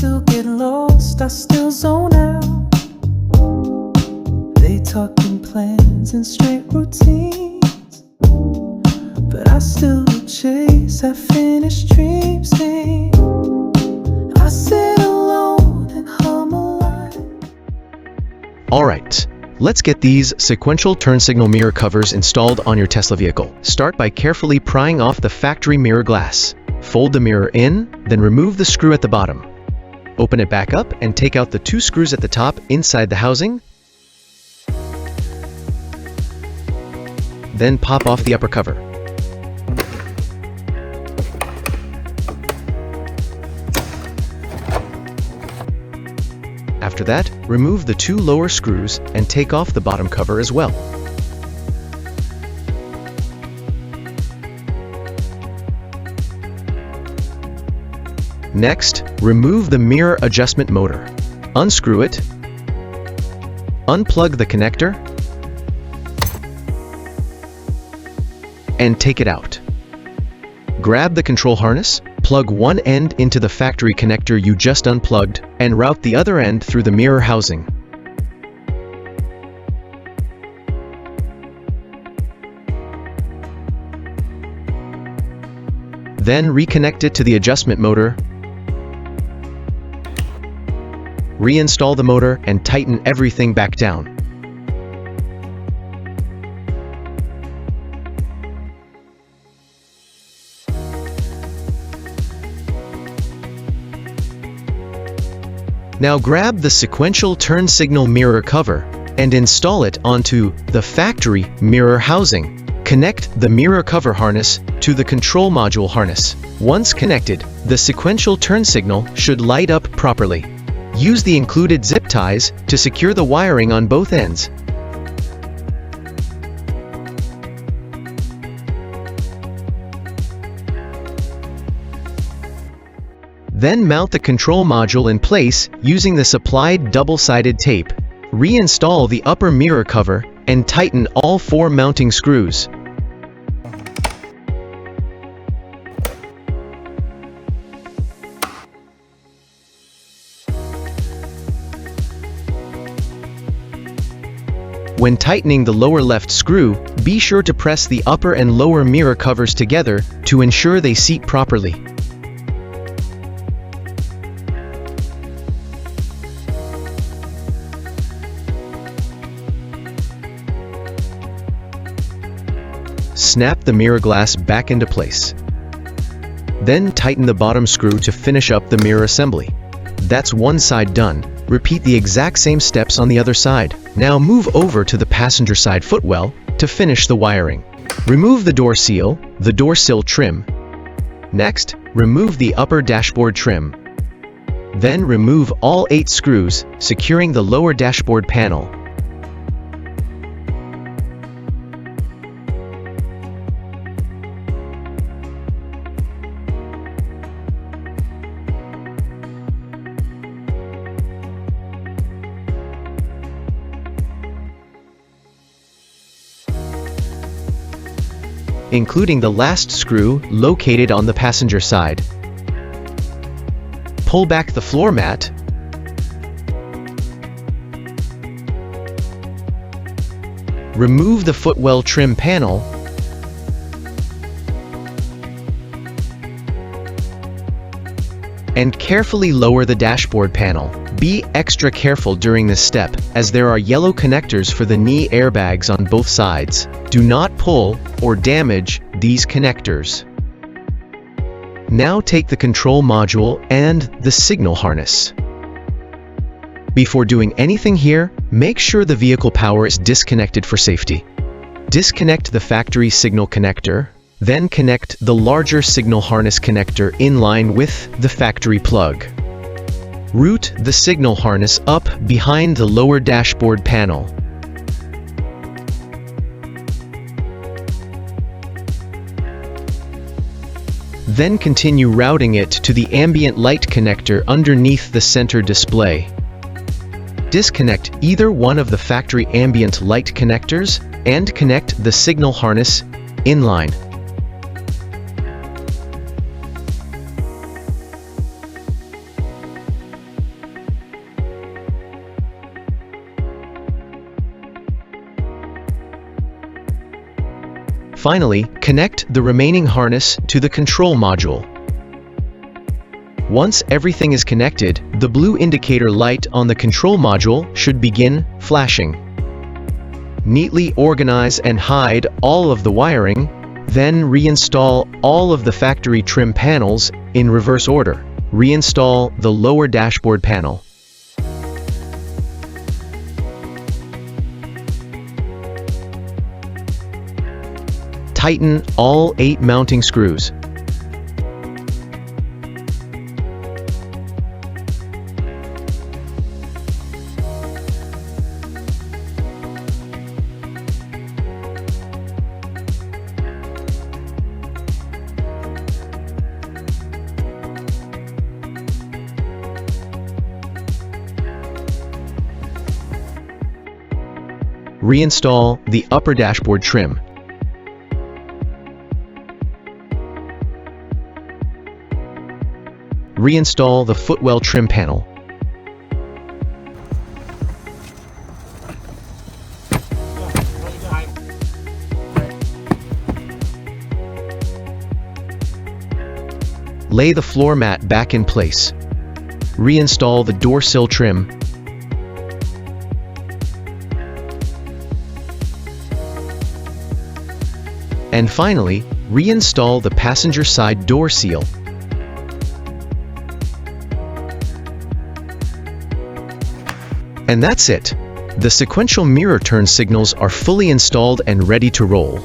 still get lost, I still zone out. They talk in plans and straight routines, but I still chase that finished dream scene. I sit alone and hum a line. Alright, let's get these sequential turn signal mirror covers installed on your Tesla vehicle. Start by carefully prying off the factory mirror glass. Fold the mirror in, then remove the screw at the bottom. Open it back up and take out the 2 screws at the top inside the housing. Then pop off the upper cover. After that, remove the 2 lower screws and take off the bottom cover as well. Next, remove the mirror adjustment motor. Unscrew it, unplug the connector, and take it out. Grab the control harness, plug one end into the factory connector you just unplugged, and route the other end through the mirror housing. Then reconnect it to the adjustment motor. Reinstall the motor and tighten everything back down. Now grab the sequential turn signal mirror cover and install it onto the factory mirror housing. Connect the mirror cover harness to the control module harness. Once connected, the sequential turn signal should light up properly. Use the included zip ties to secure the wiring on both ends. Then mount the control module in place using the supplied double-sided tape. Reinstall the upper mirror cover and tighten all 4 mounting screws. When tightening the lower left screw, be sure to press the upper and lower mirror covers together to ensure they seat properly. Snap the mirror glass back into place. Then tighten the bottom screw to finish up the mirror assembly. That's one side done. Repeat the exact same steps on the other side. Now move over to the passenger side footwell to finish the wiring. Remove the door seal, the door sill trim. Next, remove the upper dashboard trim. Then remove all 8 screws, securing the lower dashboard panel. Including the last screw located on the passenger side. Pull back the floor mat. Remove the footwell trim panel. And carefully lower the dashboard panel. Be extra careful during this step, as there are yellow connectors for the knee airbags on both sides. Do not pull or damage these connectors. Now take the control module and the signal harness. Before doing anything here, make sure the vehicle power is disconnected for safety. Disconnect the factory signal connector, then connect the larger signal harness connector in line with the factory plug. Route the signal harness up behind the lower dashboard panel. Then continue routing it to the ambient light connector underneath the center display. Disconnect either one of the factory ambient light connectors and connect the signal harness in line. Finally, connect the remaining harness to the control module. Once everything is connected, the blue indicator light on the control module should begin flashing. Neatly organize and hide all of the wiring, then reinstall all of the factory trim panels in reverse order. Reinstall the lower dashboard panel. Tighten all 8 mounting screws. Reinstall the upper dashboard trim. Reinstall the Footwell trim panel. Lay the floor mat back in place. Reinstall the door sill trim. And finally, reinstall the passenger side door seal. And that's it. The sequential mirror turn signals are fully installed and ready to roll.